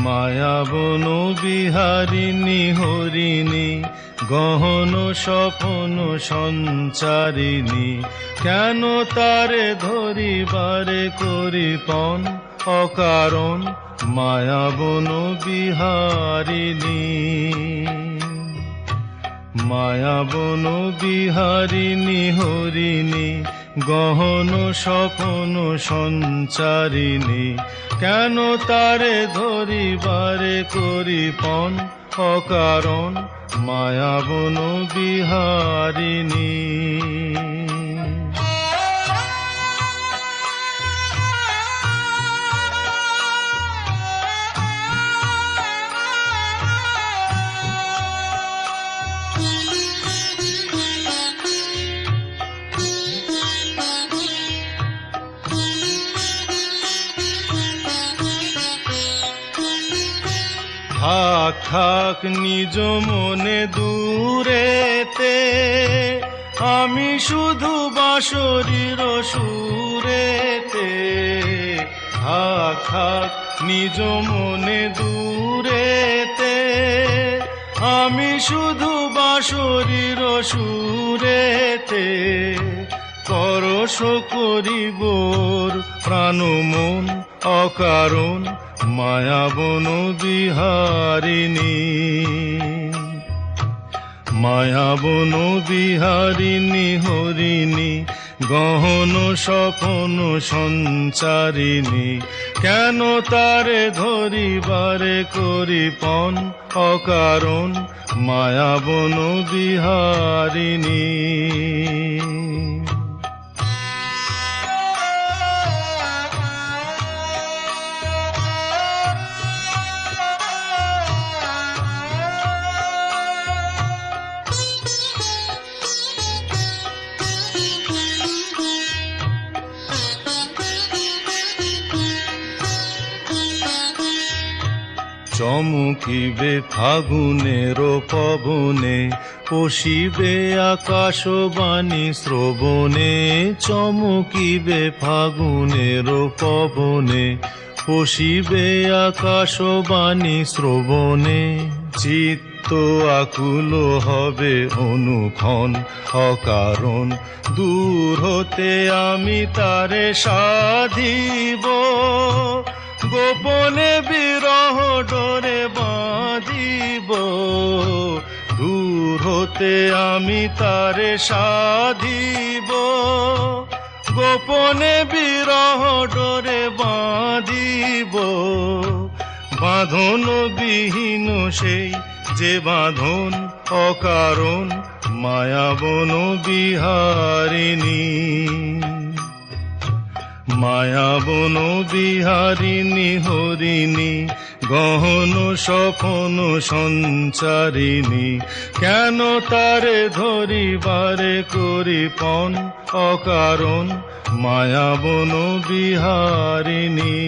মায়াবন বিহারিণী হরিণী গহন স্বপন সঞ্চারিণী, কেন তারে ধরিবারে করিপন অকারণ মায়াবন বিহারিণী। মায়াবন বিহারিণী হরিণী গহন স্বপন সঞ্চারিণী, কেন তারে ধরিবারে করিপন অকারণ মায়াবন বিহারিণী। থাক থাক নিজ মনে দূরেতে, আমি শুধু বাঁশরীর সুরেতে। থাক থাক নিজ মনে দূরেতে, আমি শুধু বাঁশরীর সুরেতে। পরশ করিবোর প্রাণ মন অকারণ মায়াবন বিহারিণী। মায়াবন বিহারিণী হরিণী গহন স্বপন সঞ্চারিণী, কেন তারে ধরিবারে করিপন অকারণ মায়াবন বিহারিণী। চমকিবে ফাগুনের পবনে, পশিবে আকাশবাণী শ্রবণে। চমকিবে ফাগুনের পবনে, পশিবে আকাশবাণী শ্রবণে। চিত্ত আকুল হবে অনুক্ষণ অকারণ, দূর হতে আমি তারে সাধিব। গোপনে বিরহ ডোরে বাঁধিব, দূর হতে আমি তারে সাধিব। গোপনে বিরহ ডোরে বাঁধিব। বাঁধন বিহীন সেই যে বাঁধন অকারণ মায়াবন বিহারিণী। মায়াবন বিহারিণী হরিণী গহন স্বপন সঞ্চারিণী, কেন তারে ধরিবারে করিপন অকারণ মায়াবন বিহারিণী।